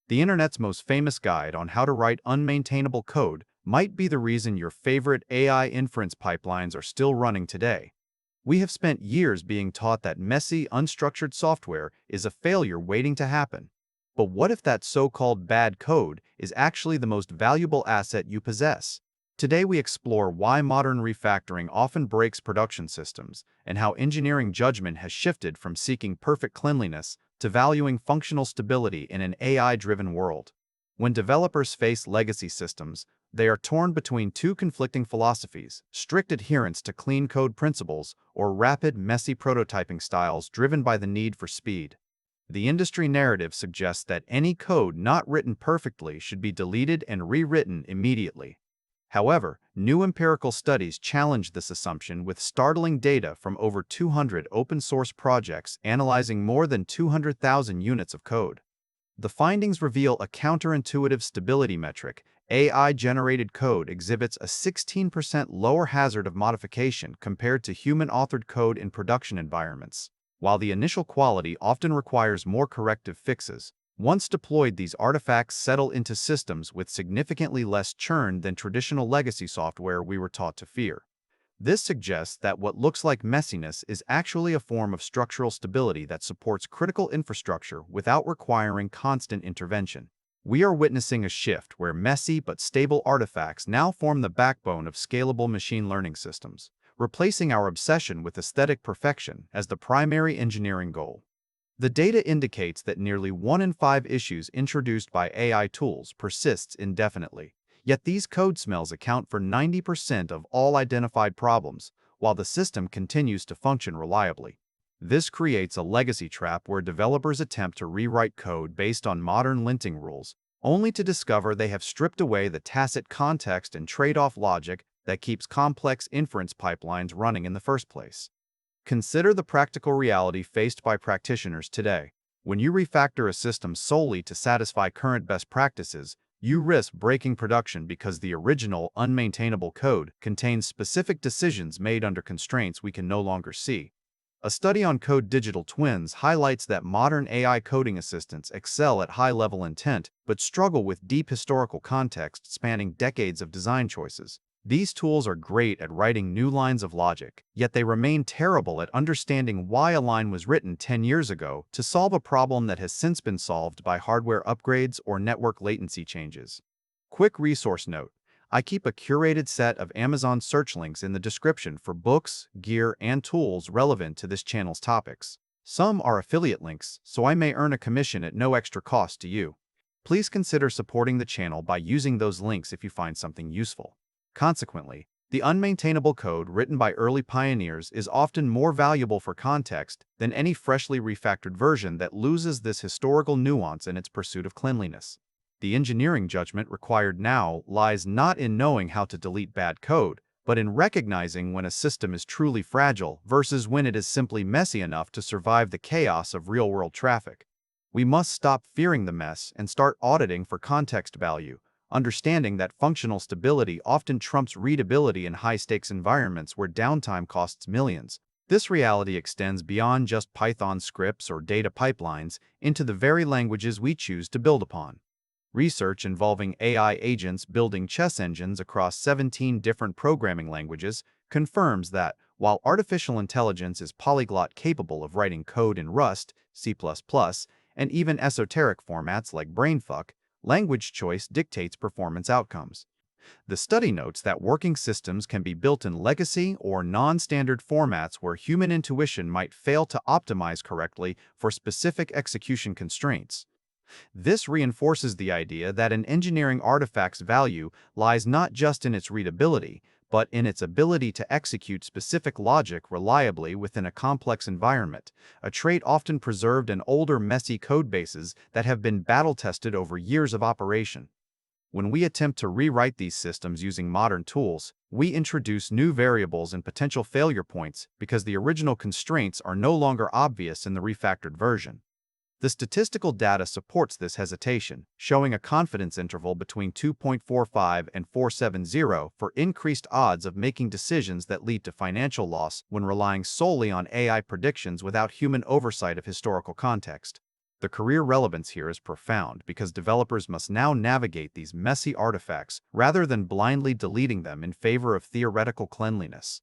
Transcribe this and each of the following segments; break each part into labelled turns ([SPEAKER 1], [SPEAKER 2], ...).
[SPEAKER 1] The internet's most famous guide on how to write unmaintainable code might be the reason your favorite AI inference pipelines are still running today. We have spent years being taught that messy, unstructured software is a failure waiting to happen. But what if that so-called bad code is actually the most valuable asset you possess? Today we explore why modern refactoring often breaks production systems and how engineering judgment has shifted from seeking perfect cleanliness to valuing functional stability in an AI-driven world. When developers face legacy systems, they are torn between two conflicting philosophies: strict adherence to clean code principles or rapid, messy prototyping styles driven by the need for speed. The industry narrative suggests that any code not written perfectly should be deleted and rewritten immediately. However, new empirical studies challenge this assumption with startling data from over 200 open-source projects analyzing more than 200,000 units of code. The findings reveal a counterintuitive stability metric. AI-generated code exhibits a 16% lower hazard of modification compared to human-authored code in production environments. While the initial quality often requires more corrective fixes, once deployed, these artifacts settle into systems with significantly less churn than traditional legacy software we were taught to fear. This suggests that what looks like messiness is actually a form of structural stability that supports critical infrastructure without requiring constant intervention. We are witnessing a shift where messy but stable artifacts now form the backbone of scalable machine learning systems, replacing our obsession with aesthetic perfection as the primary engineering goal. The data indicates that nearly 1 in 5 issues introduced by AI tools persists indefinitely. Yet these code smells account for 90% of all identified problems, while the system continues to function reliably. This creates a legacy trap where developers attempt to rewrite code based on modern linting rules, only to discover they have stripped away the tacit context and trade-off logic that keeps complex inference pipelines running in the first place. Consider the practical reality faced by practitioners today. When you refactor a system solely to satisfy current best practices, you risk breaking production because the original, unmaintainable code contains specific decisions made under constraints we can no longer see. A study on code digital twins highlights that modern AI coding assistants excel at high-level intent but struggle with deep historical context spanning decades of design choices. These tools are great at writing new lines of logic, yet they remain terrible at understanding why a line was written 10 years ago to solve a problem that has since been solved by hardware upgrades or network latency changes. Quick resource note: I keep a curated set of Amazon search links in the description for books, gear, and tools relevant to this channel's topics. Some are affiliate links, so I may earn a commission at no extra cost to you. Please consider supporting the channel by using those links if you find something useful. Consequently, the unmaintainable code written by early pioneers is often more valuable for context than any freshly refactored version that loses this historical nuance in its pursuit of cleanliness. The engineering judgment required now lies not in knowing how to delete bad code, but in recognizing when a system is truly fragile versus when it is simply messy enough to survive the chaos of real-world traffic. We must stop fearing the mess and start auditing for context value, understanding that functional stability often trumps readability in high-stakes environments where downtime costs millions. This reality extends beyond just Python scripts or data pipelines into the very languages we choose to build upon. Research involving AI agents building chess engines across 17 different programming languages confirms that, while artificial intelligence is polyglot capable of writing code in Rust, C++, and even esoteric formats like brainfuck, language choice dictates performance outcomes. The study notes that working systems can be built in legacy or non-standard formats where human intuition might fail to optimize correctly for specific execution constraints. This reinforces the idea that an engineering artifact's value lies not just in its readability, but in its ability to execute specific logic reliably within a complex environment, a trait often preserved in older, messy codebases that have been battle-tested over years of operation. When we attempt to rewrite these systems using modern tools, we introduce new variables and potential failure points because the original constraints are no longer obvious in the refactored version. The statistical data supports this hesitation, showing a confidence interval between 2.45 and 470 for increased odds of making decisions that lead to financial loss when relying solely on AI predictions without human oversight of historical context. The career relevance here is profound because developers must now navigate these messy artifacts rather than blindly deleting them in favor of theoretical cleanliness.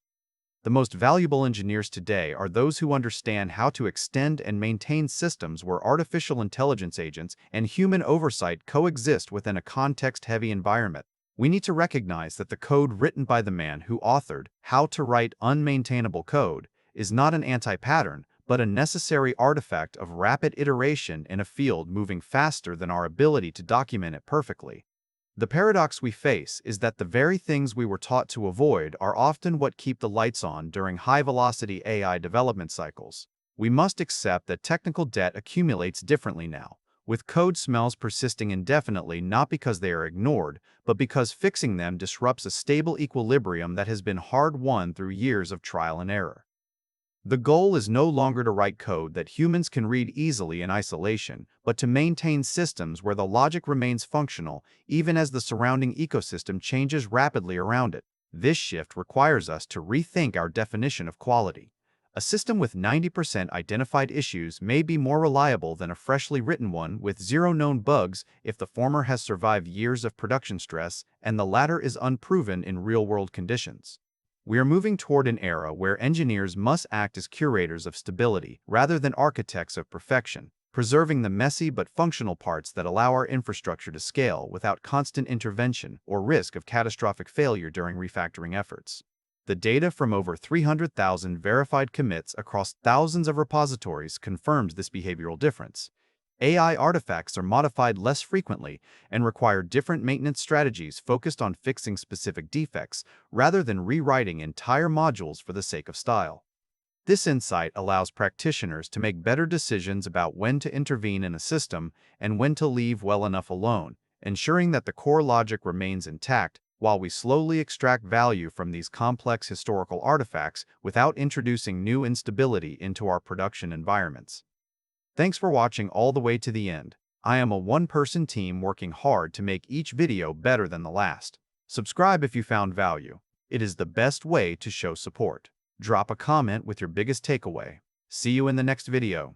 [SPEAKER 1] The most valuable engineers today are those who understand how to extend and maintain systems where artificial intelligence agents and human oversight coexist within a context-heavy environment. We need to recognize that the code written by the man who authored How to Write Unmaintainable Code is not an anti-pattern, but a necessary artifact of rapid iteration in a field moving faster than our ability to document it perfectly. The paradox we face is that the very things we were taught to avoid are often what keep the lights on during high-velocity AI development cycles. We must accept that technical debt accumulates differently now, with code smells persisting indefinitely not because they are ignored, but because fixing them disrupts a stable equilibrium that has been hard-won through years of trial and error. The goal is no longer to write code that humans can read easily in isolation, but to maintain systems where the logic remains functional even as the surrounding ecosystem changes rapidly around it. This shift requires us to rethink our definition of quality. A system with 90% identified issues may be more reliable than a freshly written one with zero known bugs if the former has survived years of production stress and the latter is unproven in real-world conditions. We are moving toward an era where engineers must act as curators of stability rather than architects of perfection, preserving the messy but functional parts that allow our infrastructure to scale without constant intervention or risk of catastrophic failure during refactoring efforts. The data from over 300,000 verified commits across thousands of repositories confirms this behavioral difference. AI artifacts are modified less frequently and require different maintenance strategies focused on fixing specific defects rather than rewriting entire modules for the sake of style. This insight allows practitioners to make better decisions about when to intervene in a system and when to leave well enough alone, ensuring that the core logic remains intact while we slowly extract value from these complex historical artifacts without introducing new instability into our production environments. Thanks for watching all the way to the end. I am a one-person team working hard to make each video better than the last. Subscribe if you found value. It is the best way to show support. Drop a comment with your biggest takeaway. See you in the next video.